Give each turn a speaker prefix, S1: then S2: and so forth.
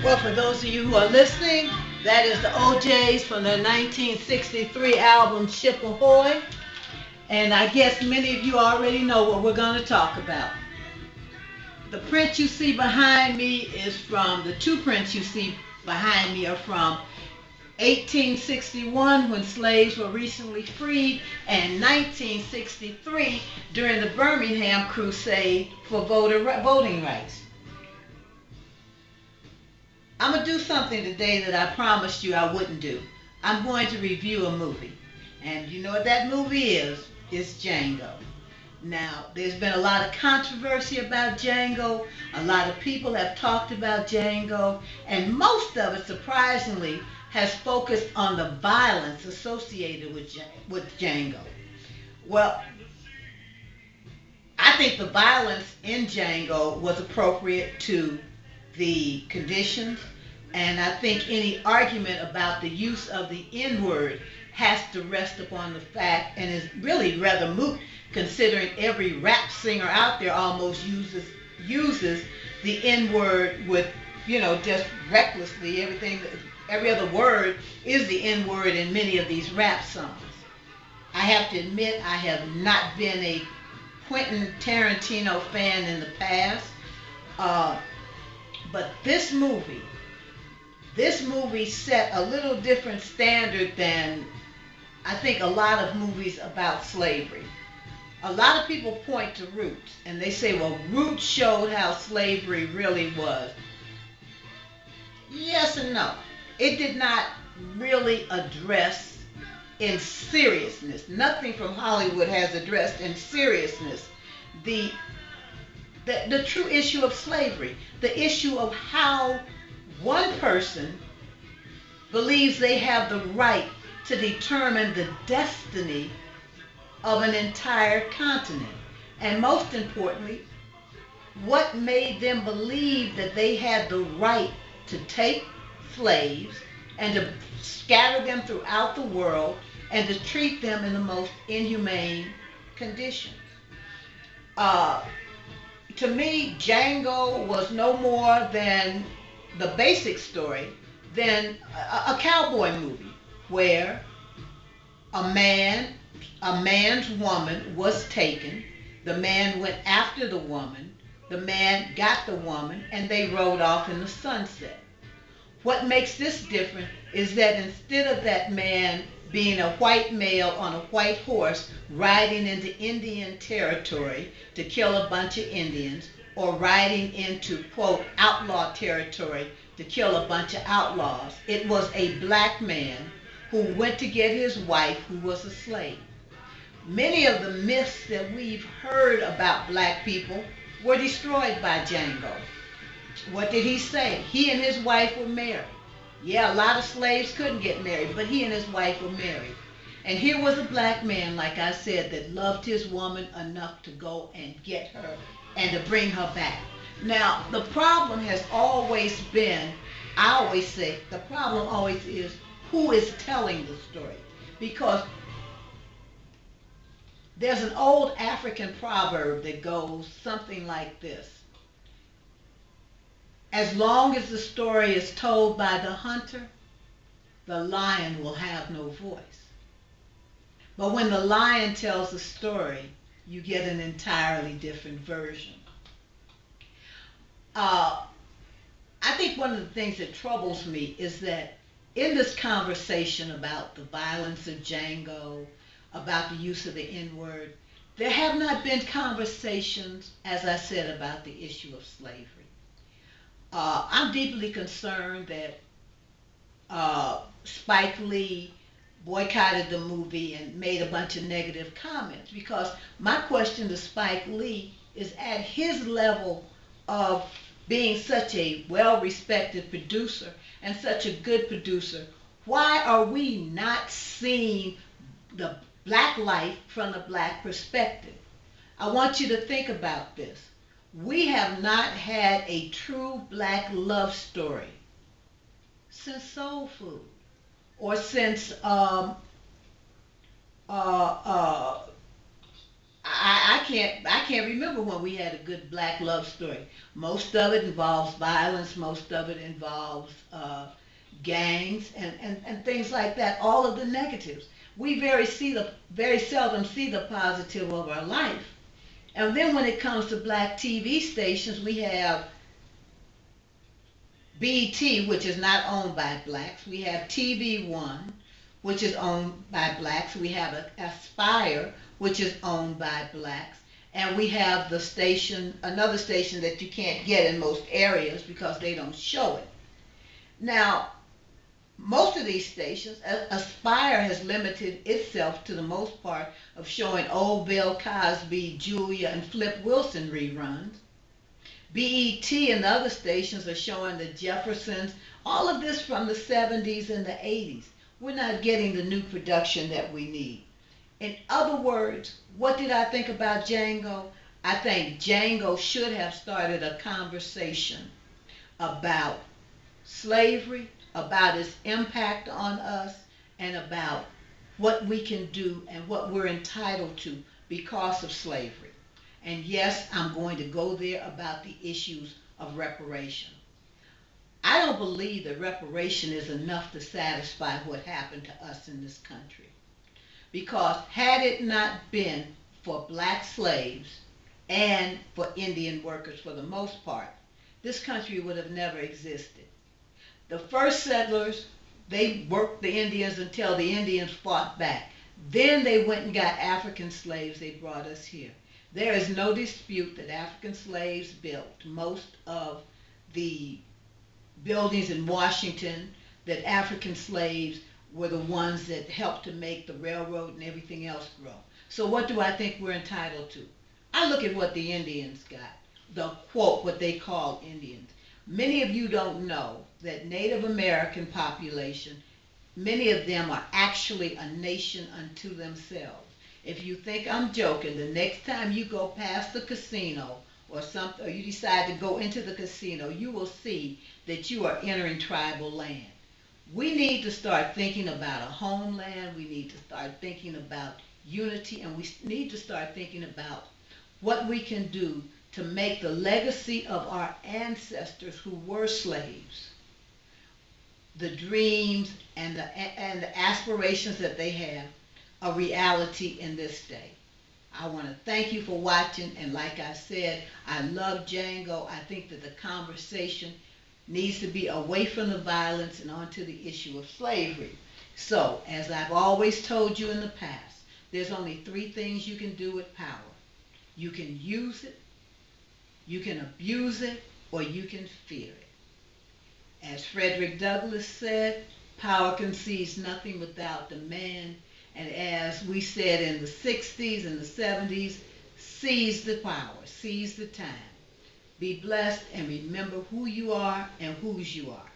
S1: Well, for those of you who are listening, that is the OJs from their 1963 album Ship Ahoy. And I guess many of you already know what we're going to talk about. The print you see behind me is from, the two prints you see behind me are from 1861 when slaves were recently freed and 1963 during the Birmingham Crusade for voting rights. I'm going to do something today that I promised you I wouldn't do. I'm going to review a movie. And you know what that movie is? It's Django. Now, there's been a lot of controversy about Django. A lot of people have talked about Django. And most of it, surprisingly, has focused on the violence associated with Django. Well, I think the violence in Django was appropriate to the conditions, and I think any argument about the use of the N-word has to rest upon the fact, and is really rather moot, considering every rap singer out there almost uses the N-word with, just recklessly. Every other word is the N-word in many of these rap songs. I have to admit, I have not been a Quentin Tarantino fan in the past. But this movie set a little different standard than I think a lot of movies about slavery. A lot of people point to Roots and they say, well, Roots showed how slavery really was. Yes and no. It did not really address in seriousness. Nothing from Hollywood has addressed in seriousness the true issue of slavery, the issue of how one person believes they have the right to determine the destiny of an entire continent. And most importantly, what made them believe that they had the right to take slaves and to scatter them throughout the world and to treat them in the most inhumane conditions. To me, Django was no more than the basic story than a cowboy movie where a man's woman was taken, the man went after the woman, the man got the woman, and they rode off in the sunset. What makes this different is that instead of that man being a white male on a white horse riding into Indian territory to kill a bunch of Indians, or riding into, quote, outlaw territory to kill a bunch of outlaws, it was a black man who went to get his wife who was a slave. Many of the myths that we've heard about black people were destroyed by Django. What did he say? He and his wife were married. Yeah, a lot of slaves couldn't get married, but he and his wife were married. And here was a black man, like I said, that loved his woman enough to go and get her and to bring her back. Now, the problem has always been, I always say, the problem always is who is telling the story. Because there's an old African proverb that goes something like this. As long as the story is told by the hunter, the lion will have no voice. But when the lion tells the story, you get an entirely different version. I think one of the things that troubles me is that in this conversation about the violence of Django, about the use of the N-word, there have not been conversations, as I said, about the issue of slavery. I'm deeply concerned that Spike Lee boycotted the movie and made a bunch of negative comments, because my question to Spike Lee is, at his level of being such a well-respected producer and such a good producer, Why are we not seeing the black life from the black perspective? I want you to think about this. We have not had a true black love story since soul food, or since uh, uh, I can't remember when we had a good black love story. Most of it involves violence. Most of it involves gangs and things like that. All of the negatives. We very seldom see the positive of our life. And then when it comes to black TV stations, we have BET, which is not owned by blacks. We have TV1, which is owned by blacks. We have Aspire, which is owned by blacks. And we have the station, another station that you can't get in most areas because they don't show it. Now, most of these stations, Aspire has limited itself to the most part of showing old Bill Cosby, Julia, and Flip Wilson reruns. BET and other stations are showing the Jeffersons, all of this from the 70s and the 80s. We're not getting the new production that we need. In other words, what did I think about Django? I think Django should have started a conversation about slavery, about its impact on us, and about what we can do and what we're entitled to because of slavery. And yes, I'm going to go there about the issues of reparation. I don't believe that reparation is enough to satisfy what happened to us in this country. Because had it not been for black slaves and for Indian workers for the most part, this country would have never existed. The first settlers, they worked the Indians until the Indians fought back. Then they went and got African slaves. They brought us here. There is no dispute that African slaves built most of the buildings in Washington, that African slaves were the ones that helped to make the railroad and everything else grow. So what do I think we're entitled to? I look at what the Indians got, the quote, what they call Indians. Many of you don't know that Native American population, many of them are actually a nation unto themselves. If you think I'm joking, the next time you go past the casino or something, or you decide to go into the casino, you will see that you are entering tribal land. We need to start thinking about a homeland. We need to start thinking about unity, and we need to start thinking about what we can do to make the legacy of our ancestors who were slaves, the dreams and the aspirations that they have, a reality in this day. I want to thank you for watching, and like I said, I love Django. I think that the conversation needs to be away from the violence and onto the issue of slavery. So, as I've always told you in the past, there's only three things you can do with power. You can use it, you can abuse it, or you can fear it. As Frederick Douglass said, power concedes nothing without demand. And as we said in the 60s and the 70s, seize the power, seize the time. Be blessed, and remember who you are and whose you are.